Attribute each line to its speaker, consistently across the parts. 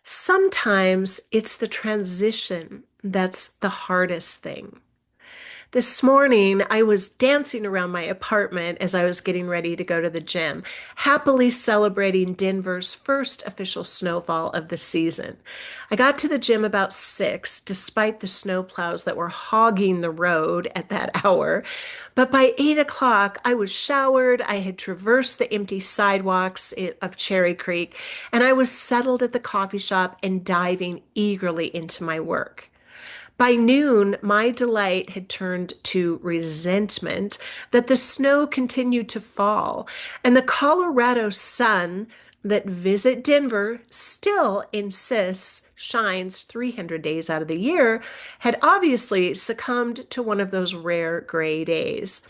Speaker 1: Sometimes it's the transition that's the hardest thing. This morning, I was dancing around my apartment as I was getting ready to go to the gym, happily celebrating Denver's first official snowfall of the season. I got to the gym about 6, despite the snowplows that were hogging the road at that hour. But by 8 o'clock, I was showered, I had traversed the empty sidewalks of Cherry Creek, and I was settled at the coffee shop and diving eagerly into my work. By noon, my delight had turned to resentment that the snow continued to fall, and the Colorado sun that Visit Denver still insists shines 300 days out of the year had obviously succumbed to one of those rare gray days.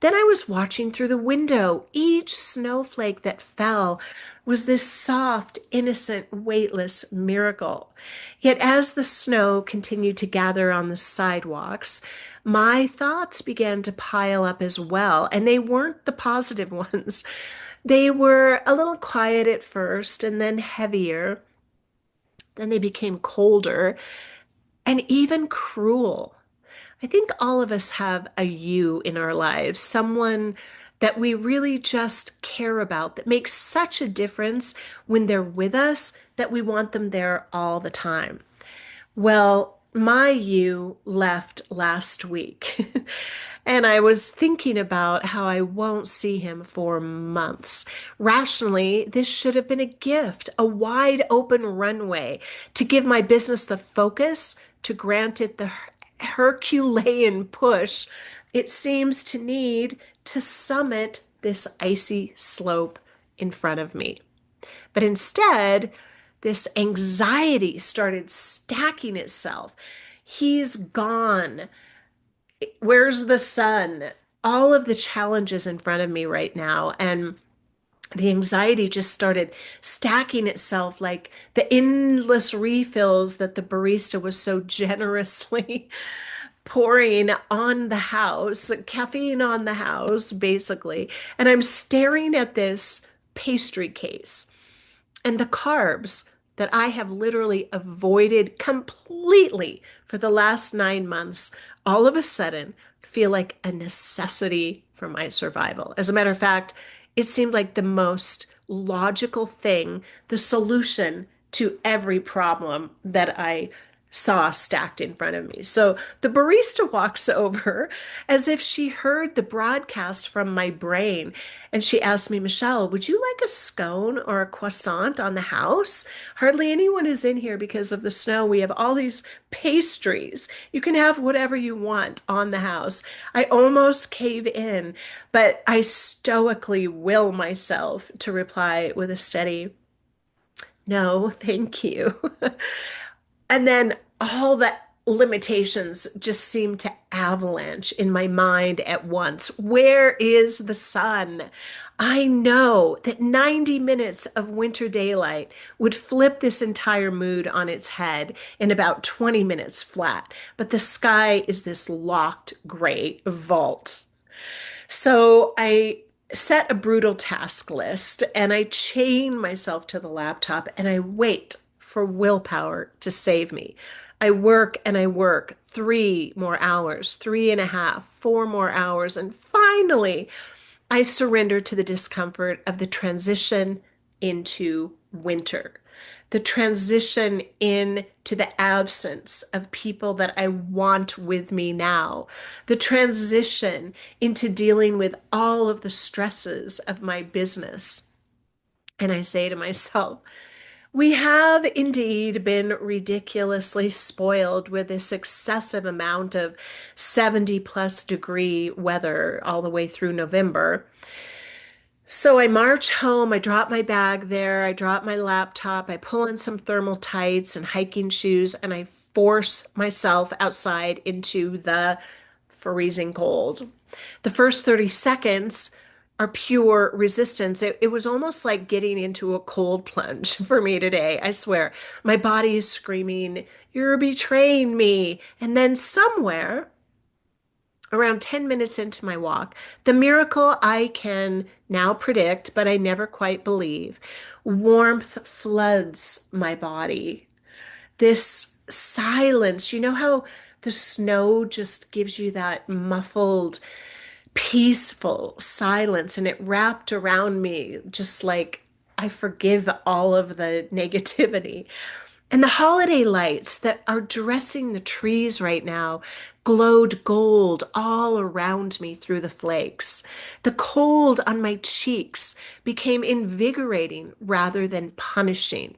Speaker 1: Then I was watching through the window. Each snowflake that fell was this soft, innocent, weightless miracle. Yet as the snow continued to gather on the sidewalks, my thoughts began to pile up as well, and they weren't the positive ones. They were a little quiet at first and then heavier. Then they became colder and even cruel. I think all of us have a you in our lives, someone that we really just care about, that makes such a difference when they're with us that we want them there all the time. Well, my you left last week. And I was thinking about how I won't see him for months. Rationally, this should have been a gift, a wide open runway to give my business the focus, to grant it the Herculean push it seems to need to summit this icy slope in front of me. But instead, this anxiety started stacking itself. He's gone. Where's the sun? All of the challenges in front of me right now. And the anxiety just started stacking itself like the endless refills that the barista was so generously pouring on the house, caffeine on the house, basically. And I'm staring at this pastry case and the carbs that I have literally avoided completely for the last 9 months, all of a sudden feel like a necessity for my survival. As a matter of fact, it seemed like the most logical thing, the solution to every problem that I saw stacked in front of me. So the barista walks over as if she heard the broadcast from my brain. And she asked me, Michelle, would you like a scone or a croissant on the house? Hardly anyone is in here because of the snow. We have all these pastries. You can have whatever you want on the house. I almost cave in, but I stoically will myself to reply with a steady, no, thank you. And then all the limitations just seem to avalanche in my mind at once. Where is the sun? I know that 90 minutes of winter daylight would flip this entire mood on its head in about 20 minutes flat, but the sky is this locked gray vault. So I set a brutal task list and I chain myself to the laptop and I wait for willpower to save me. I work and I work 3 more hours, 3.5, 4 more hours, and finally I surrender to the discomfort of the transition into winter, the transition into the absence of people that I want with me now, the transition into dealing with all of the stresses of my business. And I say to myself, we have indeed been ridiculously spoiled with this excessive amount of 70 plus degree weather all the way through November. So I march home, I drop my bag there, I drop my laptop, I pull in some thermal tights and hiking shoes, and I force myself outside into the freezing cold. The first 30 seconds are pure resistance. It was almost like getting into a cold plunge for me today. I swear. My body is screaming, you're betraying me. And then somewhere Around 10 minutes into my walk, the miracle I can now predict, but I never quite believe. Warmth floods my body. This silence, you know how the snow just gives you that muffled, peaceful silence, and it wrapped around me just like I forgive all of the negativity. And the holiday lights that are dressing the trees right now glowed gold all around me through the flakes. The cold on my cheeks became invigorating rather than punishing.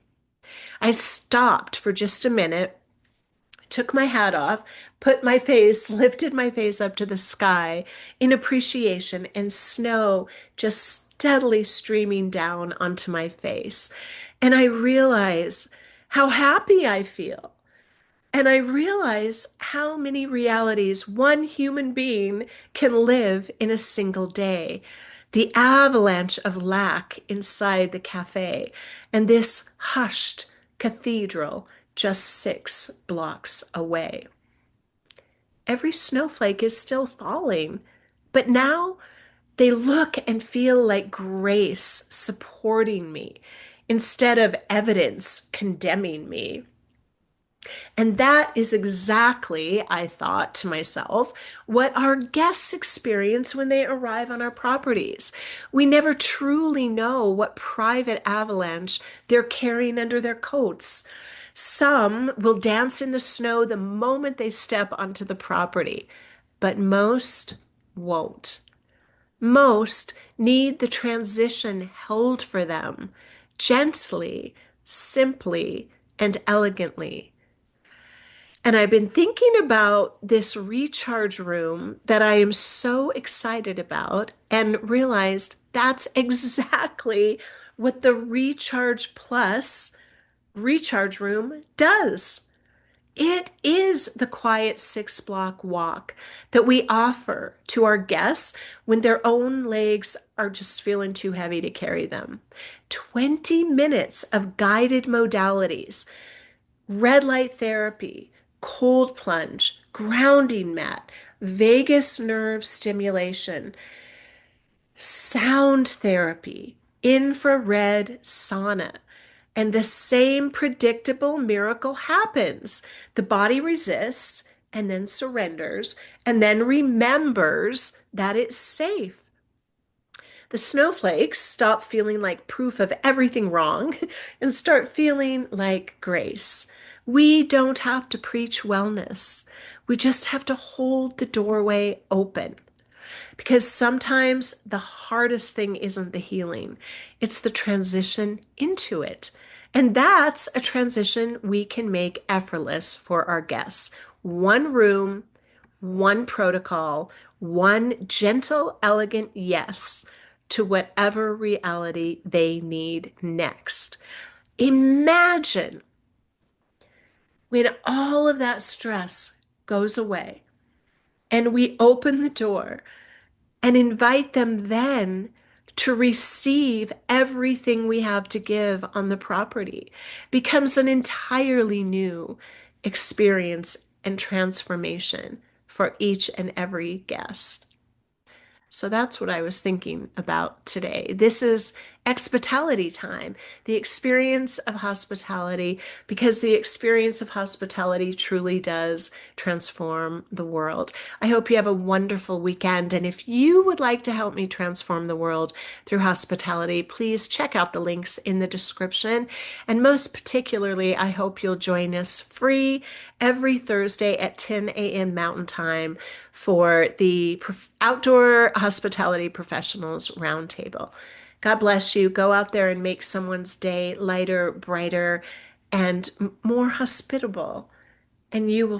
Speaker 1: I stopped for just a minute, took my hat off, put my face, lifted my face up to the sky in appreciation, and snow just steadily streaming down onto my face. And I realize how happy I feel. And I realize how many realities one human being can live in a single day. The avalanche of lack inside the cafe, and this hushed cathedral just 6 blocks away. Every snowflake is still falling, but now they look and feel like grace supporting me instead of evidence condemning me. And that is exactly, I thought to myself, what our guests experience when they arrive on our properties. We never truly know what private avalanche they're carrying under their coats. Some will dance in the snow the moment they step onto the property, but most won't. Most need the transition held for them gently, simply, and elegantly. And I've been thinking about this recharge room that I am so excited about and realized that's exactly what the Recharge Plus recharge room does. It is the quiet 6 block walk that we offer to our guests when their own legs are just feeling too heavy to carry them. 20 minutes of guided modalities, red light therapy, cold plunge, grounding mat, vagus nerve stimulation, sound therapy, infrared sauna. And the same predictable miracle happens. The body resists and then surrenders and then remembers that it's safe. The snowflakes stop feeling like proof of everything wrong and start feeling like grace. We don't have to preach wellness. We just have to hold the doorway open. Because sometimes the hardest thing isn't the healing, it's the transition into it. And that's a transition we can make effortless for our guests. One room, one protocol, one gentle, elegant yes to whatever reality they need next. Imagine when all of that stress goes away and we open the door and invite them then to receive everything we have to give on the property. Becomes an entirely new experience and transformation for each and every guest. So that's what I was thinking about today. This is expitality time, the experience of hospitality, because the experience of hospitality truly does transform the world. I hope you have a wonderful weekend. And if you would like to help me transform the world through hospitality, please check out the links in the description. And most particularly, I hope you'll join us free every Thursday at 10 a.m. Mountain Time for the Outdoor Hospitality Professionals Roundtable. God bless you. Go out there and make someone's day lighter, brighter, and more hospitable, and you will